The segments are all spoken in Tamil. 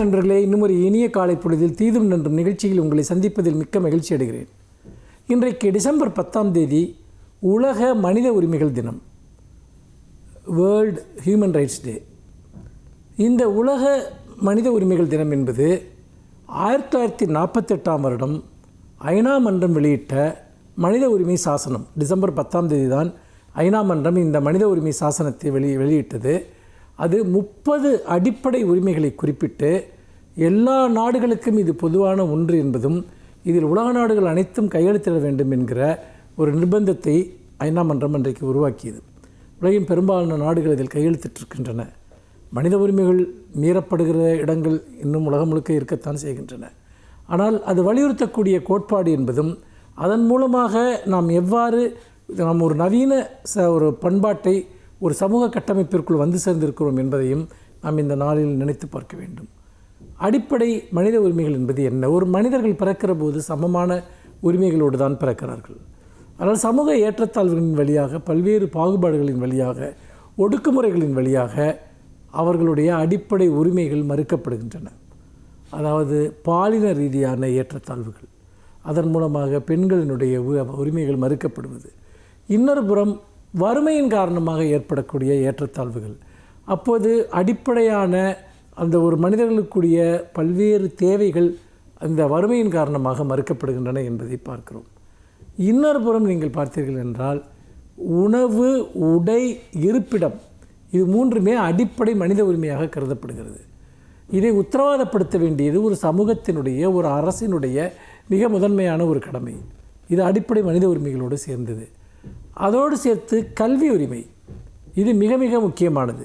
நண்பர்களே, இன்னும் ஒரு இனிய காலை பொழுதில் தீதும் நன்றும் நிகழ்ச்சியில் உங்களை சந்திப்பதில் மிக்க மகிழ்ச்சி அடைகிறேன். இன்றைக்கு டிசம்பர் 10 உலக மனித உரிமைகள் தினம், வேர்ல்டு ஹியூமன் ரைட்ஸ் டே. இந்த உலக மனித உரிமைகள் தினம் என்பது 1948 ஐநா மன்றம் வெளியிட்ட மனித உரிமை சாசனம். டிசம்பர் 10 தான் ஐநா மன்றம் இந்த மனித உரிமை சாசனத்தை வெளியிட்டது. அது 30 அடிப்படை உரிமைகளை குறிப்பிட்டு எல்லா நாடுகளுக்கும் இது பொதுவான ஒன்று என்பதும் இதில் உலக நாடுகள் அனைத்தும் கையெழுத்திட வேண்டும் என்கிற ஒரு நிர்பந்தத்தை ஐநா மன்றம் அன்றைக்கு உருவாக்கியது. உலகின் பெரும்பாலான நாடுகள் இதில் கையெழுத்திட்டிருக்கின்றன. மனித உரிமைகள் மீறப்படுகிற இடங்கள் இன்னும் உலகம் முழுக்க இருக்கத்தான் செய்கின்றன. ஆனால் அது வலியுறுத்தக்கூடிய கோட்பாடு என்பதும் அதன் மூலமாக நாம் எவ்வாறு நாம் ஒரு நவீன ஒரு பண்பாட்டை ஒரு சமூக கட்டமைப்பிற்குள் வந்து சேர்ந்திருக்கிறோம் என்பதையும் நாம் இந்த நாளில் நினைத்து பார்க்க வேண்டும். அடிப்படை மனித உரிமைகள் என்பது என்ன? ஒரு மனிதர்கள் பிறக்கிற போது சமமான உரிமைகளோடு தான் பிறக்கிறார்கள். ஆனால் சமூக ஏற்றத்தாழ்வுகளின் வழியாக, பல்வேறு பாகுபாடுகளின் வழியாக, ஒடுக்குமுறைகளின் வழியாக அவர்களுடைய அடிப்படை உரிமைகள் மறுக்கப்படுகின்றன. அதாவது பாலின ரீதியான ஏற்றத்தாழ்வுகள், அதன் மூலமாக பெண்களினுடைய உரிமைகள் மறுக்கப்படுவது. இன்னொரு புறம் வறுமையின் காரணமாக ஏற்படக்கூடிய ஏற்றத்தாழ்வுகள். அப்போது அடிப்படையான அந்த ஒரு மனிதர்களுக்குரிய பல்வேறு தேவைகள் அந்த வறுமையின் காரணமாக மறுக்கப்படுகின்றன என்பதை பார்க்கிறோம். இன்னொரு புறம் நீங்கள் பார்த்தீர்கள் என்றால் உணவு, உடை, இருப்பிடம், இது மூன்றுமே அடிப்படை மனித உரிமையாக கருதப்படுகிறது. இதை உத்தரவாதப்படுத்த வேண்டியது ஒரு சமூகத்தினுடைய, ஒரு அரசினுடைய மிக முதன்மையான ஒரு கடமை. இது அடிப்படை மனித உரிமைகளோடு சேர்ந்தது. அதோடு சேர்த்து கல்வி உரிமை, இது மிக மிக முக்கியமானது.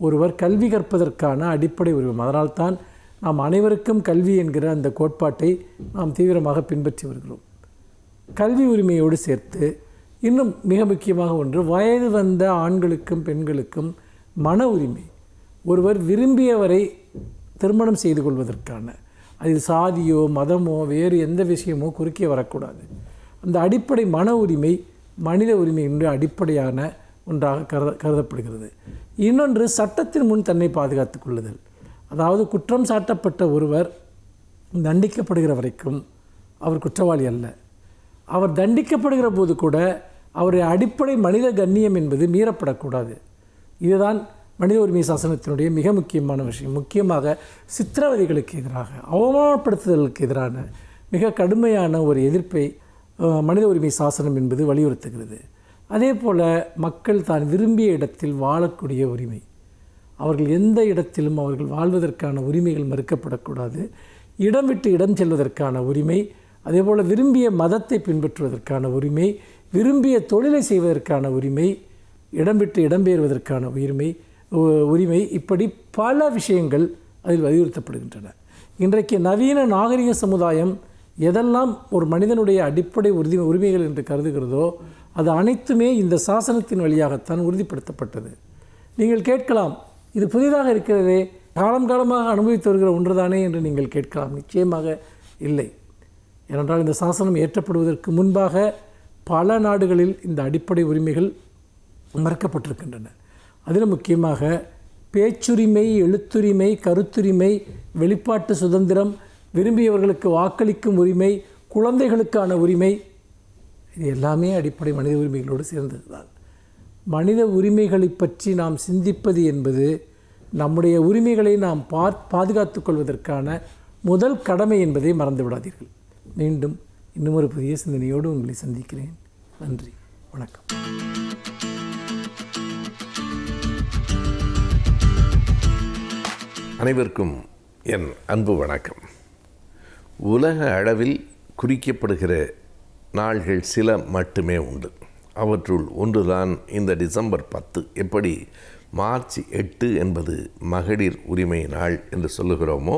ஒருவர் கல்வி கற்பதற்கான அடிப்படை உரிமை. அதனால்தான் நாம் அனைவருக்கும் கல்வி என்கிற அந்த கோட்பாட்டை நாம் தீவிரமாக பின்பற்றி வருகிறோம். கல்வி உரிமையோடு சேர்த்து இன்னும் மிக முக்கியமாக ஒன்று, வயது வந்த ஆண்களுக்கும் பெண்களுக்கும் மன உரிமை. ஒருவர் விரும்பியவரை திருமணம் செய்து கொள்வதற்கான, அதில் சாதியோ மதமோ வேறு எந்த விஷயமோ குறுக்கே வரக்கூடாது. அந்த அடிப்படை மன உரிமை மனித உரிமை என்று அடிப்படையான ஒன்றாக கருதப்படுகிறது. இன்னொன்று, சட்டத்தின் முன் தன்னை பாதுகாத்து கொள்ளுதல். அதாவது குற்றம் சாட்டப்பட்ட ஒருவர் தண்டிக்கப்படுகிற வரைக்கும் அவர் குற்றவாளி அல்ல. அவர் தண்டிக்கப்படுகிற போது கூட அவருடைய அடிப்படை மனித கண்ணியம் என்பது மீறப்படக்கூடாது. இதுதான் மனித உரிமை சாசனத்தினுடைய மிக முக்கியமான விஷயம். முக்கியமாக சித்திரவதைகளுக்கு எதிராக, அவமானப்படுத்துதலுக்கு எதிரான மிக கடுமையான ஒரு எதிர்ப்பை மனித உரிமை சாசனம் என்பது வலியுறுத்துகிறது. அதே போல் மக்கள் தான் விரும்பிய இடத்தில் வாழக்கூடிய உரிமை, அவர்கள் எந்த இடத்திலும் அவர்கள் வாழ்வதற்கான உரிமைகள் மறுக்கப்படக்கூடாது. இடம் விட்டு இடம் செல்வதற்கான உரிமை, அதே போல் விரும்பிய மதத்தை பின்பற்றுவதற்கான உரிமை, விரும்பிய தொழிலை செய்வதற்கான உரிமை, இடம் விட்டு இடம்பெயர்வதற்கான உரிமை, இப்படி பல விஷயங்கள் அதில் வலியுறுத்தப்படுகின்றன. இன்றைக்கு நவீன நாகரிக சமுதாயம் எதெல்லாம் ஒரு மனிதனுடைய அடிப்படை உரிமைகள் என்று கருதுகிறதோ அது அனைத்துமே இந்த சாசனத்தின் வழியாகத்தான் உறுதிப்படுத்தப்பட்டது. நீங்கள் கேட்கலாம், இது புதிதாக இருக்கிறதே, காலமாக அனுபவித்து வருகிற ஒன்றுதானே என்று நீங்கள் கேட்கலாம். நிச்சயமாக இல்லை. ஏனென்றால் இந்த சாசனம் ஏற்றப்படுவதற்கு முன்பாக பல நாடுகளில் இந்த அடிப்படை உரிமைகள் மறுக்கப்பட்டிருக்கின்றன. அதில் முக்கியமாக பேச்சுரிமை, எழுத்துரிமை, கருத்துரிமை, வெளிப்பாட்டு சுதந்திரம், விரும்பியவர்களுக்கு வாக்களிக்கும் உரிமை, குழந்தைகளுக்கான உரிமை, இது எல்லாமே அடிப்படை மனித உரிமைகளோடு சேர்ந்தது தான். மனித உரிமைகளை பற்றி நாம் சிந்திப்பது என்பது நம்முடைய உரிமைகளை நாம் பாதுகாத்து கொள்வதற்கான முதல் கடமை என்பதை மறந்து விடாதீர்கள். மீண்டும் இன்னும் ஒரு புதிய சிந்தனையோடு உங்களை சந்திக்கிறேன். நன்றி, வணக்கம். அனைவருக்கும் என் அன்பு வணக்கம். உலக அளவில் குறிக்கப்படுகிற நாள்கள் சில மட்டுமே உண்டு. அவற்றுள் ஒன்றுதான் இந்த டிசம்பர் 10. எப்படி மார்ச் 8 என்பது மகளிர் உரிமை நாள் என்று சொல்லுகிறோமோ,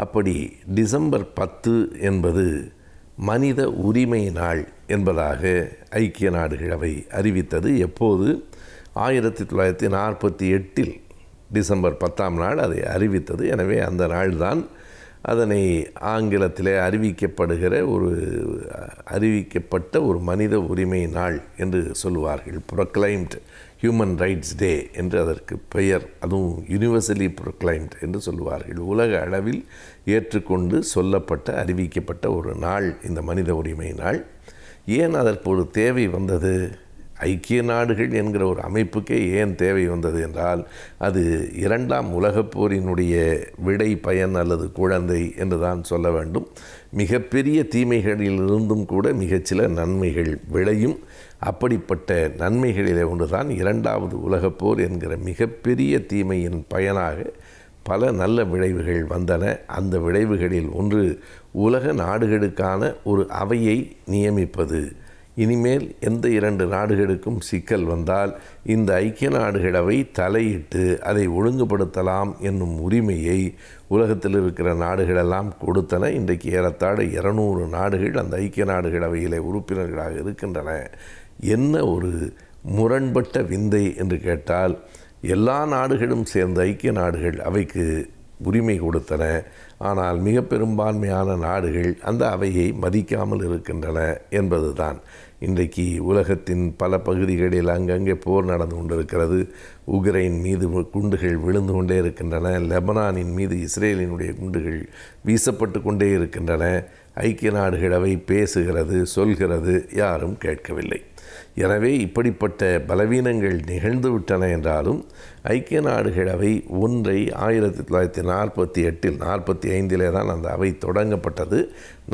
அப்படி டிசம்பர் 10 என்பது மனித உரிமை நாள் என்பதாக ஐக்கிய நாடுகள் அவை அறிவித்தது. எப்போது? 1948 டிசம்பர் 10 அதை அறிவித்தது. எனவே அந்த நாள்தான் அதனை ஆங்கிலத்திலே அறிவிக்கப்பட்ட ஒரு மனித உரிமை நாள் என்று சொல்லுவார்கள். ப்ரொக்ளைம்ட் ஹியூமன் ரைட்ஸ் டே என்று அதற்கு பெயர். அதுவும் யூனிவர்சலி ப்ரொக்ளைம்ட் என்று சொல்லுவார்கள். உலக அளவில் ஏற்றுக்கொண்டு சொல்லப்பட்ட அறிவிக்கப்பட்ட ஒரு நாள் இந்த மனித உரிமை நாள். ஏன் அதற்கு ஒரு தேவை வந்தது? ஐக்கிய நாடுகள் என்கிற ஒரு அமைப்புக்கே ஏன் தேவை வந்தது என்றால், அது 2ஆம் உலகப் போரினுடைய விடை பயன் அல்லது குழந்தை என்று தான் சொல்ல வேண்டும். மிகப்பெரிய தீமைகளிலிருந்தும் கூட மிகச்சில நன்மைகள் விளையும். அப்படிப்பட்ட நன்மைகளிலே ஒன்றுதான் 2வது உலகப் போர் என்கிற மிகப்பெரிய தீமையின் பயனாக பல நல்ல விளைவுகள் வந்தன. அந்த விளைவுகளில் ஒன்று உலக நாடுகளுக்கான ஒரு அவையை நியமிப்பது. இனிமேல் எந்த 2 நாடுகளுக்கும் சிக்கல் வந்தால் இந்த ஐக்கிய நாடுகள் அவை தலையிட்டு அதை ஒழுங்குபடுத்தலாம் என்னும் உரிமையை உலகத்தில் இருக்கிற நாடுகளெல்லாம் கொடுத்தன. இன்றைக்கு ஏறத்தாழ 200 நாடுகள் அந்த ஐக்கிய நாடுகள் அவையிலே உறுப்பினர்களாக இருக்கின்றன. என்ன ஒரு முரண்பட்ட விந்தை என்று கேட்டால், எல்லா நாடுகளும் சேர்ந்த ஐக்கிய நாடுகள் அவைக்கு உரிமை கொடுத்தன. ஆனால் மிக பெரும்பான்மையான நாடுகள் அந்த அவையை மதிக்காமல் இருக்கின்றன என்பதுதான். இன்றைக்கு உலகத்தின் பல பகுதிகளில் அங்கங்கே போர் நடந்து கொண்டிருக்கிறது. உக்ரைன் மீது குண்டுகள் விழுந்து கொண்டே இருக்கின்றன. லெபனானின் மீது இஸ்ரேலினுடைய குண்டுகள் வீசப்பட்டு கொண்டே இருக்கின்றன. ஐக்கிய நாடுகள் அவை பேசுகிறது, சொல்கிறது, யாரும் கேட்கவில்லை. எனவே இப்படிப்பட்ட பலவீனங்கள் நிகழ்ந்துவிட்டன என்றாலும் ஐக்கிய நாடுகள் அவை ஒன்றை 1948 45 தான் அந்த அவை தொடங்கப்பட்டது.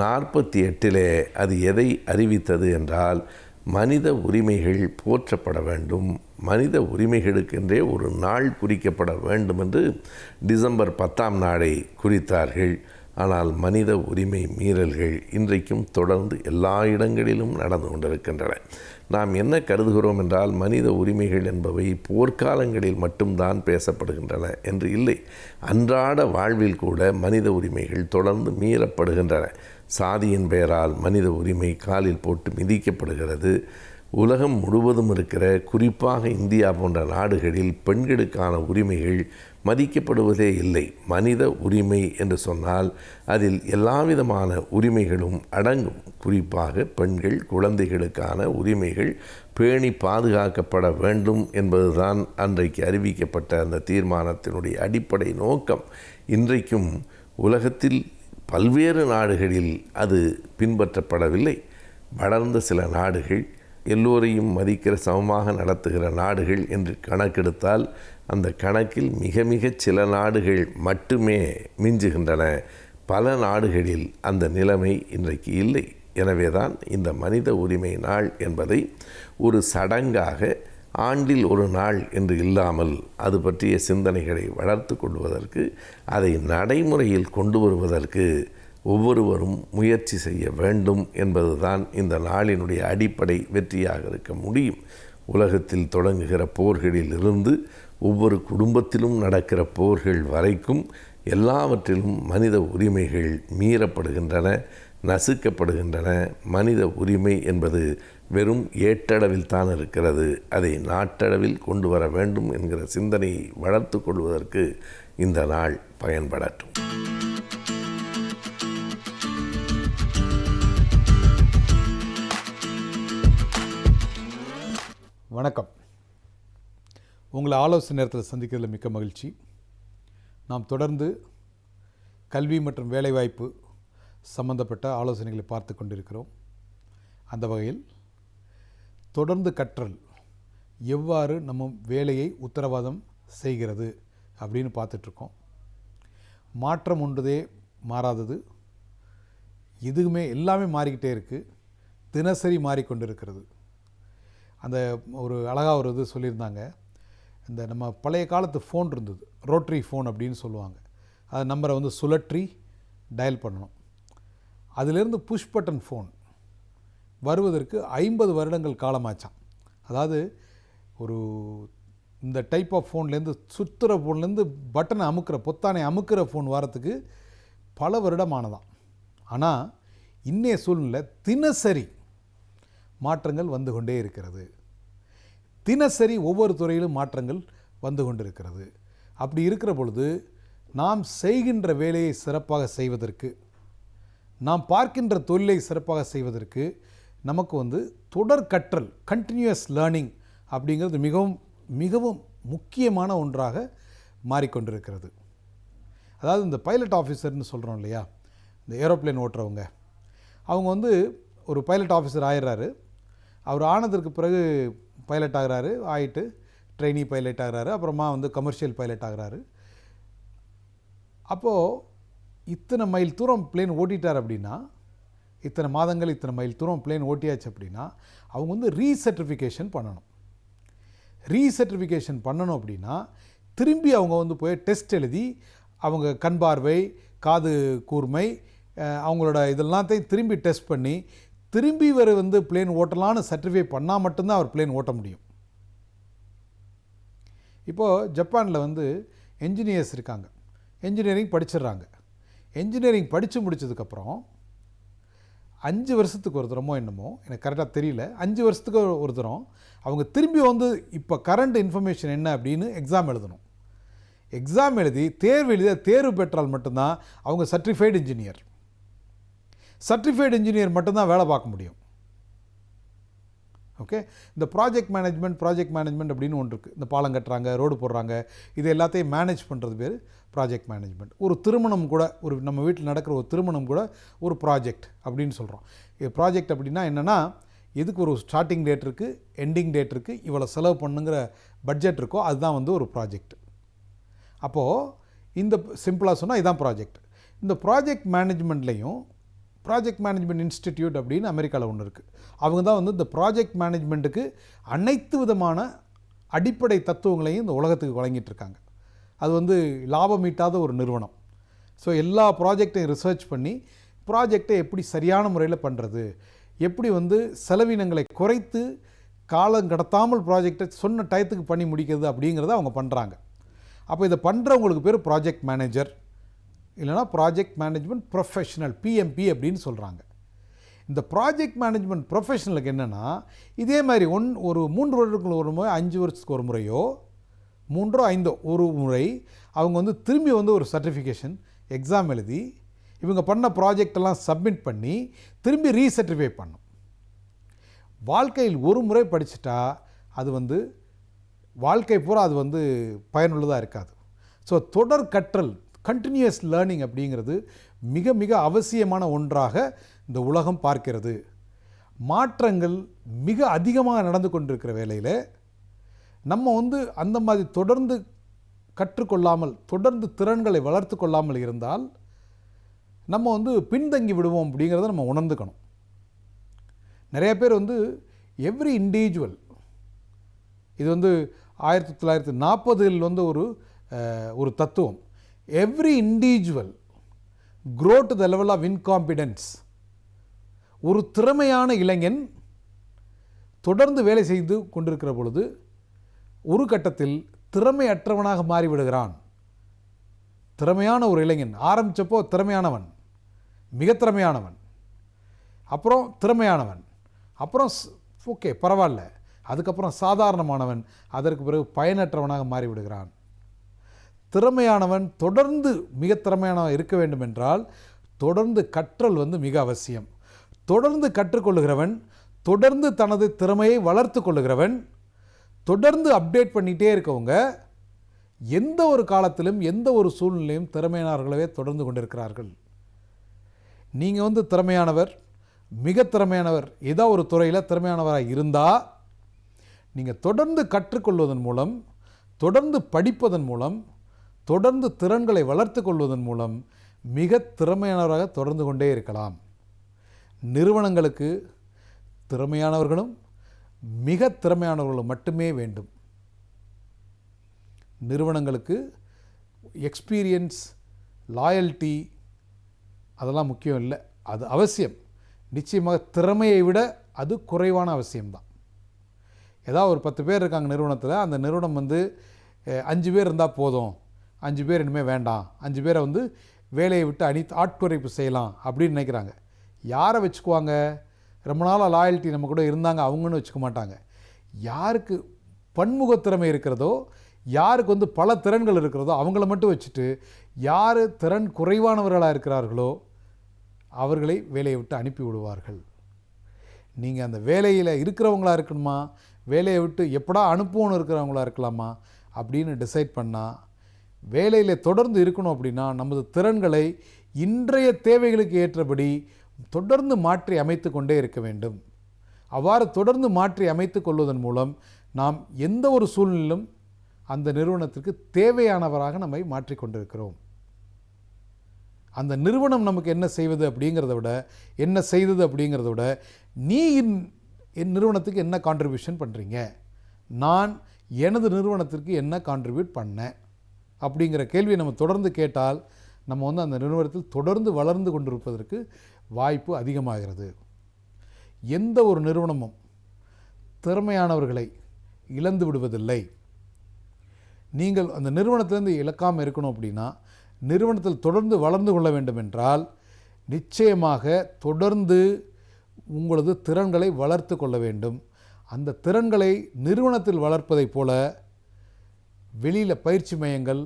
48 அது எதை அறிவித்தது என்றால், மனித உரிமைகள் போற்றப்பட வேண்டும், மனித உரிமைகளுக்கென்றே ஒரு நாள் குறிக்கப்பட வேண்டும் என்று டிசம்பர் 10ஆம் நாளை குறித்தார்கள். ஆனால் மனித உரிமை மீறல்கள் இன்றைக்கும் தொடர்ந்து எல்லா இடங்களிலும் நடந்து கொண்டிருக்கின்றன. நாம் என்ன கருதுகிறோம் என்றால், மனித உரிமைகள் என்பவை போர்க்காலங்களில் மட்டும்தான் பேசப்படுகின்றன என்று இல்லை. அன்றாட வாழ்வில் கூட மனித உரிமைகள் தொடர்ந்து மீறப்படுகின்றன. சாதியின் பெயரால் மனித உரிமை காலில் போட்டு மிதிக்கப்படுகிறது. உலகம் முழுவதும் இருக்கிற, குறிப்பாக இந்தியா போன்ற நாடுகளில் பெண்களுக்கான உரிமைகள் மதிக்கப்படுவதே இல்லை. மனித உரிமை என்று சொன்னால் அதில் எல்லாவிதமான உரிமைகளும் அடங்கும். குறிப்பாக பெண்கள், குழந்தைகளுக்கான உரிமைகள் பேணி பாதுகாக்கப்பட வேண்டும் என்பதுதான் அன்றைக்கு அறிவிக்கப்பட்ட அந்த தீர்மானத்தினுடைய அடிப்படை நோக்கம். இன்றைக்கும் உலகத்தில் பல்வேறு நாடுகளில் அது பின்பற்றப்படவில்லை. வளர்ந்த சில நாடுகள், எல்லோரையும் மதிக்கிற, சமமாக நடத்துகிற நாடுகள் என்று கணக்கெடுத்தால் அந்த கணக்கில் மிக மிகச் சில நாடுகள் மட்டுமே மிஞ்சுகின்றன. பல நாடுகளில் அந்த நிலைமை இன்றைக்கு இல்லை. எனவே தான் இந்த மனித உரிமை நாள் என்பதை ஒரு சடங்காக ஆண்டில் ஒரு நாள் என்று இல்லாமல் அது பற்றிய சிந்தனைகளை வளர்த்து கொள்வதற்கு, அதை நடைமுறையில் கொண்டு வருவதற்கு ஒவ்வொருவரும் முயற்சி செய்ய வேண்டும் என்பதுதான் இந்த நாளினுடைய அடிப்படை வெற்றியாக இருக்க முடியும். உலகத்தில் தொடங்குகிற போர்களில் இருந்து ஒவ்வொரு குடும்பத்திலும் நடக்கிற போர்கள் வரைக்கும் எல்லாவற்றிலும் மனித உரிமைகள் மீறப்படுகின்றன, நசுக்கப்படுகின்றன. மனித உரிமை என்பது வெறும் ஏட்டளவில் தான் இருக்கிறது. அதை நாட்டளவில் கொண்டு வர வேண்டும் என்கிற சிந்தனையை வளர்த்து கொள்வதற்கு இந்த நாள் பயன்படட்டும். வணக்கம். உங்களை ஆலோசனை நேரத்தில் சந்திக்கிறதுல மிக்க மகிழ்ச்சி. நாம் தொடர்ந்து கல்வி மற்றும் வேலைவாய்ப்பு சம்பந்தப்பட்ட ஆலோசனைகளை பார்த்து கொண்டிருக்கிறோம். அந்த வகையில் தொடர்ந்து கற்றல் எவ்வாறு நம்ம வேலையை உத்தரவாதம் செய்கிறது அப்படின்னு பார்த்துட்ருக்கோம். மாற்றம் ஒன்றதே மாறாதது, எதுவுமே எல்லாமே மாறிக்கிட்டே இருக்குது, தினசரி மாறிக்கொண்டிருக்கிறது. அந்த ஒரு அழகாக ஒரு இது சொல்லியிருந்தாங்க. இந்த நம்ம பழைய காலத்து ஃபோன் இருந்தது, ரோட்ரி ஃபோன் அப்படின்னு சொல்லுவாங்க. அது நம்பரை வந்து சுழற்றி டயல் பண்ணணும். அதிலிருந்து புஷ் பட்டன் ஃபோன் வருவதற்கு 50 வருடங்கள் காலமாச்சான். அதாவது ஒரு இந்த டைப் ஆஃப் ஃபோன்லேருந்து, சுற்றுற ஃபோன்லேருந்து பட்டனை அமுக்கிற, பொத்தானை அமுக்கிற ஃபோன் வரத்துக்கு பல வருடமானதான். ஆனால் இன்னைய சூழ்நிலை தினசரி மாற்றங்கள் வந்து கொண்டே இருக்கிறது. தினசரி ஒவ்வொரு துறையிலும் மாற்றங்கள் வந்து கொண்டிருக்கிறது. அப்படி இருக்கிற பொழுது நாம் செய்கின்ற வேலையை சிறப்பாக செய்வதற்கு, நாம் பார்க்கின்ற தொழிலை சிறப்பாக செய்வதற்கு நமக்கு வந்து தொடர் கற்றல், கண்டினியூஸ் லேர்னிங் அப்படிங்கிறது மிகவும் மிகவும் முக்கியமான ஒன்றாக மாறிக்கொண்டிருக்கிறது. அதாவது இந்த பைலட் ஆஃபீஸர்னு சொல்கிறோம் இல்லையா, இந்த ஏரோப்ளேன் ஓட்டுறவங்க, அவங்க வந்து ஒரு பைலட் ஆஃபீஸர் ஆயிடுறாரு. அவர் ஆனதற்கு பிறகு பைலட் ஆகிறாரு, ஆகிட்டு ட்ரெயினி பைலட் ஆகிறாரு, அப்புறமா வந்து கமர்ஷியல் பைலட் ஆகிறாரு. அப்போது இத்தனை மைல் தூரம் பிளேன் ஓட்டிட்டார் அப்படின்னா, இத்தனை மாதங்கள் இத்தனை மைல் தூரம் பிளேன் ஓட்டியாச்சு அப்படின்னா, அவங்க வந்து ரீசர்டிஃபிகேஷன் பண்ணணும். ரீசர்டிஃபிகேஷன் பண்ணணும் அப்படின்னா திரும்பி அவங்க வந்து போய் டெஸ்ட் எழுதி அவங்க கண் பார்வை, காது கூர்மை, அவங்களோட இதெல்லாத்தையும் திரும்பி டெஸ்ட் பண்ணி திரும்பி இவர் வந்து பிளேன் ஓட்டலான்னு சர்டிஃபை பண்ணால் மட்டும்தான் அவர் பிளேன் ஓட்ட முடியும். இப்போது ஜப்பானில் வந்து என்ஜினியர்ஸ் இருக்காங்க, என்ஜினியரிங் படிச்சிடுறாங்க. என்ஜினியரிங் படித்து முடித்ததுக்கப்புறம் 5 வருஷத்துக்கு ஒரு தரமோ என்னமோ எனக்கு கரெக்டாக தெரியல, 5 வருஷத்துக்கு ஒரு தரம் அவங்க திரும்பி வந்து இப்போ கரண்ட் இன்ஃபர்மேஷன் என்ன அப்படின்னு எக்ஸாம் எழுதணும். எக்ஸாம் எழுதி தேர்வு பெற்றால் மட்டும்தான் அவங்க சர்டிஃபைடு இன்ஜினியர். சர்டிஃபைடு இன்ஜினியர் மட்டும்தான் வேலை பார்க்க முடியும். ஓகே, இந்த ப்ராஜெக்ட் மேனேஜ்மெண்ட் அப்படின்னு ஒன்று இருக்குது. இந்த பாலம் கட்டுறாங்க, ரோடு போடுறாங்க, இது எல்லாத்தையும் மேனேஜ் பண்ணுறது பேர் ப்ராஜெக்ட் மேனேஜ்மெண்ட். ஒரு திருமணம் கூட, ஒரு நம்ம வீட்டில் நடக்கிற ஒரு திருமணம் கூட ஒரு ப்ராஜெக்ட் அப்படின்னு சொல்கிறோம். இது ப்ராஜெக்ட் அப்படின்னா என்னென்னா, எதுக்கு ஒரு ஸ்டார்டிங் டேட் இருக்குது, எண்டிங் டேட் இருக்குது, இவ்வளோ செலவு பண்ணுங்கிற பட்ஜெட் இருக்கோ அதுதான் வந்து ஒரு ப்ராஜெக்ட். அப்போது இந்த சிம்பிளாக சொன்னால் இதுதான் ப்ராஜெக்ட். இந்த ப்ராஜெக்ட் மேனேஜ்மெண்ட்லேயும் ப்ராஜெக்ட் மேனேஜ்மெண்ட் இன்ஸ்டிடியூட் அப்படின்னு அமெரிக்காவில் ஒன்று இருக்குது. அவங்க தான் வந்து இந்த ப்ராஜெக்ட் மேனேஜ்மெண்ட்டுக்கு அனைத்து விதமான அடிப்படை தத்துவங்களையும் இந்த உலகத்துக்கு வழங்கிட்டுருக்காங்க. அது வந்து லாபம் ஈட்டாத ஒரு நிறுவனம். ஸோ எல்லா ப்ராஜெக்டையும் ரிசர்ச் பண்ணி ப்ராஜெக்டை எப்படி சரியான முறையில் பண்ணுறது, எப்படி வந்து செலவினங்களை குறைத்து காலம் கடத்தாமல் ப்ராஜெக்டை சொன்ன டயத்துக்கு பண்ணி முடிக்கிறது அப்படிங்கிறத அவங்க பண்ணுறாங்க. அப்போ இதை பண்ணுறவங்களுக்கு பேர் ப்ராஜெக்ட் மேனேஜர், இல்லைனா ப்ராஜெக்ட் மேனேஜ்மெண்ட் ப்ரொஃபஷனல், PMP அப்படின்னு சொல்கிறாங்க. இந்த ப்ராஜெக்ட் மேனேஜ்மெண்ட் ப்ரொஃபஷனலுக்கு என்னென்னா, இதே மாதிரி ஒரு 3 வருடங்களுக்கு ஒரு முறை, 5 வருஷத்துக்கு ஒரு முறையோ, 3 5 ஒரு முறை அவங்க வந்து திரும்பி வந்து ஒரு சர்டிஃபிகேஷன் எக்ஸாம் எழுதி இவங்க பண்ண ப்ராஜெக்டெல்லாம் சப்மிட் பண்ணி திரும்பி ரீசர்டிஃபை பண்ணும். வாழ்க்கையில் ஒரு முறை படிச்சுட்டா அது வந்து வாழ்க்கை பூரா அது வந்து பயனுள்ளதாக இருக்காது. ஸோ தொடர் கற்றல், கண்டினியூஸ் லேர்னிங் அப்படிங்கிறது மிக மிக அவசியமான ஒன்றாக இந்த உலகம் பார்க்கிறது. மாற்றங்கள் மிக அதிகமாக நடந்து கொண்டிருக்கிற வேளையில் நம்ம வந்து அந்த மாதிரி தொடர்ந்து கற்றுக்கொள்ளாமல், தொடர்ந்து திறன்களை வளர்த்து கொள்ளாமல் இருந்தால் நம்ம வந்து பின்தங்கி விடுவோம் அப்படிங்கிறத நம்ம உணர்ந்துக்கணும். நிறைய பேர் வந்து எவ்ரி இண்டிவிஜுவல், இது வந்து 1940 வந்து ஒரு தத்துவம், every individual grow to the level of incompetence. ஒரு திறமையான இளைஞன் தொடர்ந்து வேலை செய்து கொண்டிருக்கிற பொழுது ஒரு கட்டத்தில் திறமையற்றவனாக மாறிவிடுகிறான். திறமையான ஒரு இளைஞன் ஆரம்பித்தப்போ திறமையானவன், மிக திறமையானவன், அப்புறம் திறமையானவன், அப்புறம் ஓகே பரவாயில்ல, அதுக்கப்புறம் சாதாரணமானவன், அதற்கு பிறகு பயனற்றவனாக மாறிவிடுகிறான். திறமையானவன் தொடர்ந்து மிக திறமையானவன் இருக்க வேண்டும் என்றால் தொடர்ந்து கற்றல் வந்து மிக அவசியம். தொடர்ந்து கற்றுக்கொள்ளுகிறவன், தொடர்ந்து தனது திறமையை வளர்த்து கொள்ளுகிறவன், தொடர்ந்து அப்டேட் பண்ணிகிட்டே இருக்கவங்க எந்த ஒரு காலத்திலும் எந்த ஒரு சூழ்நிலையும் திறமையானவர்களவே தொடர்ந்து கொண்டிருக்கிறார்கள். நீங்கள் வந்து திறமையானவர், மிக திறமையானவர், ஏதோ ஒரு துறையில் திறமையானவராக இருந்தால் நீங்கள் தொடர்ந்து கற்றுக்கொள்வதன் மூலம், தொடர்ந்து படிப்பதன் மூலம், தொடர்ந்து திறன்களை வளர்த்து கொள்வதன் மூலம் மிக திறமையானவராக தொடர்ந்து கொண்டே இருக்கலாம். நிறுவனங்களுக்கு திறமையானவர்களும் மிக திறமையானவர்களும் மட்டுமே வேண்டும். நிறுவனங்களுக்கு எக்ஸ்பீரியன்ஸ், லாயல்ட்டி அதெல்லாம் முக்கியம் இல்லை, அது அவசியம். நிச்சயமாக திறமையை விட அது குறைவான அவசியம்தான். ஏதாவது ஒரு 10 பேர் இருக்காங்க நிறுவனத்தில், அந்த நிறுவனம் வந்து 5 பேர் இருந்தால் போதும், 5 பேர் இனிமேல் வேண்டாம், 5 பேரை வந்து வேலையை விட்டு ஆட்குறைப்பு செய்யலாம் அப்படின்னு நினைக்கிறாங்க. யாரை வச்சுக்குவாங்க? ரொம்ப நாளாக லாயல்ட்டி நம்ம கூட இருந்தாங்க அவங்கன்னு வச்சுக்க மாட்டாங்க. யாருக்கு பன்முகத்திறமை இருக்கிறதோ, யாருக்கு வந்து பல திறன்கள் இருக்கிறதோ அவங்கள மட்டும் வச்சுட்டு, யார் திறன் குறைவானவர்களாக இருக்கிறார்களோ அவர்களை வேலையை விட்டு அனுப்பி விடுவார்கள். நீங்கள் அந்த வேலையில் இருக்கிறவங்களாக இருக்கணுமா, வேலையை விட்டு எப்படா அனுப்புவோன்னு இருக்கிறவங்களா இருக்கலாமா அப்படின்னு டிசைட் பண்ணால், வேலையில் தொடர்ந்து இருக்கணும் அப்படின்னா நமது திறன்களை இன்றைய தேவைகளுக்கு ஏற்றபடி தொடர்ந்து மாற்றி அமைத்து கொண்டே இருக்க வேண்டும். அவ்வாறு தொடர்ந்து மாற்றி அமைத்து கொள்வதன் மூலம் நாம் எந்த ஒரு சூழ்நிலையிலும் அந்த நிறுவனத்திற்கு தேவையானவராக நம்மை மாற்றிக்கொண்டிருக்கிறோம். அந்த நிறுவனம் நமக்கு என்ன செய்வது அப்படிங்கிறத விட, என்ன செய்தது அப்படிங்கிறத விட, நீ என் நிறுவனத்துக்கு என்ன கான்ட்ரிபியூஷன் பண்ணுறீங்க, நான் எனது நிறுவனத்திற்கு என்ன கான்ட்ரிபியூட் பண்ணேன் அப்படிங்கிற கேள்வியை நம்ம தொடர்ந்து கேட்டால் நம்ம அந்த நிறுவனத்தில் தொடர்ந்து வளர்ந்து கொண்டிருப்பதற்கு வாய்ப்பு அதிகமாகிறது. எந்த ஒரு நிறுவனமும் திறமையானவர்களை இழந்து விடுவதில்லை. நீங்கள் அந்த நிறுவனத்திலேருந்து இழக்காமல் இருக்கணும் அப்படின்னா, நிறுவனத்தில் தொடர்ந்து வளர்ந்து கொள்ள வேண்டும் என்றால் நிச்சயமாக தொடர்ந்து உங்களது திறன்களை வளர்த்து கொள்ள வேண்டும். அந்த திறன்களை நிறுவனத்தில் வளர்ப்பதைப் போல வெளியில் பயிற்சி மையங்கள்,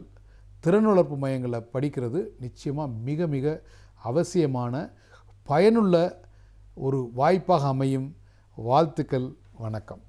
திறன் வளர்ப்பு மையங்களில் படிக்கிறது நிச்சயமாக மிக மிக அவசியமான பயனுள்ள ஒரு வாய்ப்பாக அமையும். வாழ்த்துக்கள். வணக்கம்.